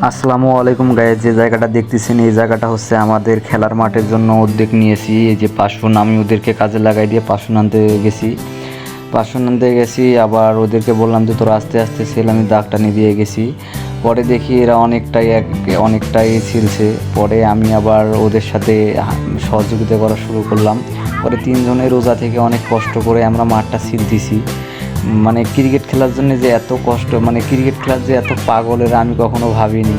আসসালামু আলাইকুম গাইজ, যে জায়গাটা দেখতেছেন এই জায়গাটা হচ্ছে আমাদের খেলার মাঠের জন্য উদ্যোগ নিয়েছি। এই যে পাশুন, আমি ওদেরকে কাজে লাগাই দিয়ে পাশুন আনতে গেছি। আবার ওদেরকে বললাম যে তোরা আস্তে আস্তে ছেল, আমি দাগটা নিয়ে দিয়ে গেছি। পরে দেখি এরা অনেকটাই ছিলছে। পরে আমি আবার ওদের সাথে সহযোগিতা করা শুরু করলাম। পরে তিনজনের রোজা থেকে অনেক কষ্ট করে আমরা মাঠটা ছিলতেছি। মানে ক্রিকেট খেলার জন্য যে এত কষ্ট, মানে ক্রিকেট খেলার যে এত পাগলের আমি কখনো ভাবিনি।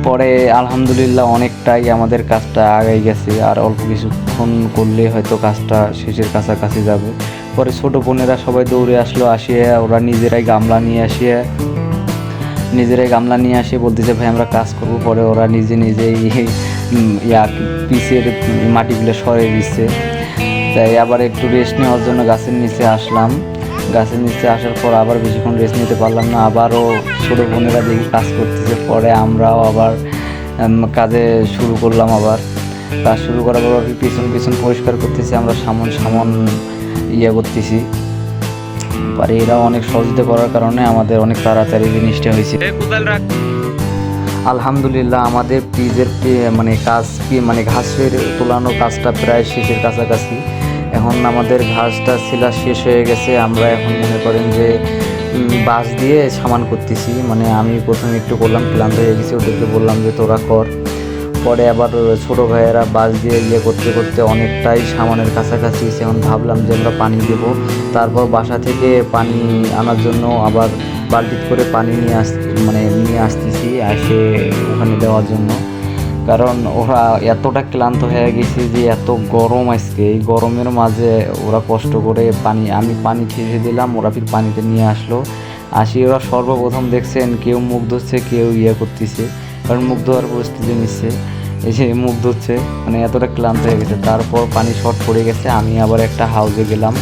পরে আলহামদুলিল্লাহ অনেকটাই আমাদের কাজটা আগাই গেছে, আর অল্প কিছুক্ষণ করলে হয়তো কাজটা শেষের কাছাকাছি যাবে। পরে ছোটো বোনেরা সবাই দৌড়ে আসলো, আসিয়ে ওরা নিজেরাই গামলা নিয়ে আসে বলতেছে ভাই আমরা কাজ করব। পরে ওরা নিজেই পিসের মাটিগুলো সরিয়ে দিচ্ছে। তাই আবার একটু রেস্ট নেওয়ার জন্য গাছের নিচে আসলাম। গাছের নিচে আসার পর আবার বেশিক্ষণ রেস্ট নিতে পারলাম না, আবারও ছোটো বোনেরা দেখি কাজ করতেছে। পরে আমরাও আবার কাজে শুরু করলাম। আবার কাজ শুরু করার পর পিছন পরিষ্কার করতেছি, আমরা সামন করতেছি। পরে এরা অনেক সহযোগিতা করার কারণে আমাদের অনেক তাড়াতাড়ি জিনিসটা হয়েছে। আলহামদুলিল্লাহ আমাদের পিজের ঘাসের তোলানো কাজটা প্রায় শেষের কাছাকাছি। এখন আমাদের ঘাসটা ছিলা শেষ হয়ে গেছে। আমরা এখন মনে করেন যে বাঁশ দিয়ে সামান করতেছি। মানে আমি প্রথমে একটু করলাম, ক্লান্ত হয়ে গেছি, ওদেরকে বললাম যে তোরা কর। পরে আবার ছোটো ভাইয়েরা বাঁশ দিয়ে করতে করতে অনেকটাই সামানের কাছাকাছি। এখন ভাবলাম যে আমরা পানি দেব। তারপর বাসা থেকে পানি আনার জন্য আবার বালতি করে পানি নিয়ে আসতেছি এসে ওখানে দেওয়ার জন্য। কারণ ওরা এতটা ক্লান্ত হয়ে গেছে যে এত গরম আজকে, এই গরমের মাঝে ওরা কষ্ট করে আমি পানি খেয়ে দিলাম, ওরা ফির পানিতে নিয়ে আসলো। ওরা সর্বপ্রথম দেখছেন কেউ মুখ ধুচ্ছে, কেউ করতেছে, কারণ মুখ ধোয়ার পরিস্থিতি নিচ্ছে। এই যে মুখ ধুচ্ছে, মানে এতটা ক্লান্ত হয়ে গেছে। তারপর পানি শর্ট পড়ে গেছে, আমি আবার একটা হাউজে গেলাম।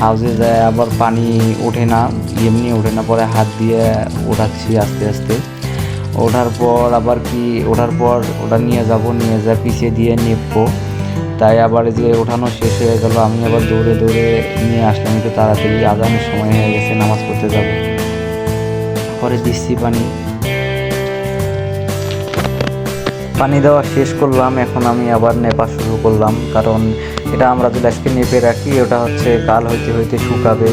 হাউজে যায় আবার পানি ওঠে না, এমনি ওঠে না। পরে হাত দিয়ে ওঠাচ্ছি আস্তে আস্তে। ওঠার পর ওটা নিয়ে যায় পিছিয়ে দিয়ে নেবো। তাই আবার যে ওঠানো শেষ হয়ে গেল, আমি আবার দৌড়ে নিয়ে আসলাম একটু তাড়াতাড়ি। আজানের সময় হয়ে গেছে, নামাজ পড়তে যাব। পরে দিচ্ছি পানি দেওয়া শেষ করলাম। এখন আমি আবার নেপা শুরু করলাম, কারণ এটা আমরা যদি আজকে নেপে রাখি ওটা হচ্ছে কাল হইতে শুকাবে।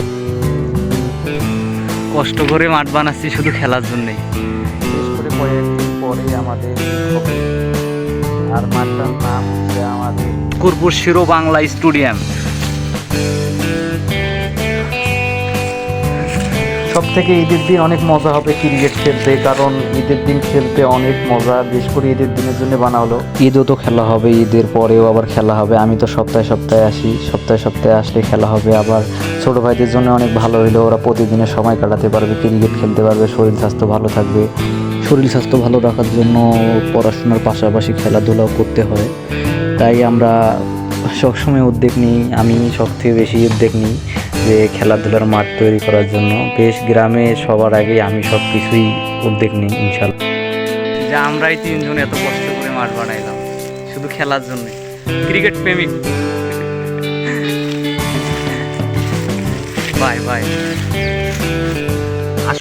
কষ্ট করে মাঠ বানাচ্ছি শুধু খেলার জন্যই। শেষ করে কয়েকদিন পরে আমাদের আর মাঠটার নাম হচ্ছে আমাদের কুরপুর শেরো বাংলা স্টেডিয়াম। সব থেকে ঈদের দিন অনেক মজা হবে ক্রিকেট খেলতে, কারণ ঈদের দিন খেলতে অনেক মজা। বিশেষ করে ঈদের দিনের জন্য বানা হলো। ঈদও তো খেলা হবে, ঈদের পরেও আবার খেলা হবে। আমি তো সপ্তাহে আসি, সপ্তাহে আসলে খেলা হবে। আবার ছোটো ভাইদের জন্য অনেক ভালো হইলো, ওরা প্রতিদিনের সময় কাটাতে পারবে, ক্রিকেট খেলতে পারবে, শরীর স্বাস্থ্য ভালো থাকবে। শরীর স্বাস্থ্য ভালো রাখার জন্য পড়াশোনার পাশাপাশি খেলাধুলাও করতে হয়। তাই আমরা সবসময় উদ্যোগ নিই, আমি সবথেকে বেশি উদ্যোগ নিই যে খেলাধুলার মাঠ তৈরি করার জন্য। বেশ গ্রামে সবার আগে আমি সব কিছুই উদ্যোগ নিই ইনশাল্লাহ। যে আমরাই তিনজন এত কষ্ট করে মাঠ বানাইলাম শুধু খেলার জন্য। ক্রিকেট প্রেমিক বাই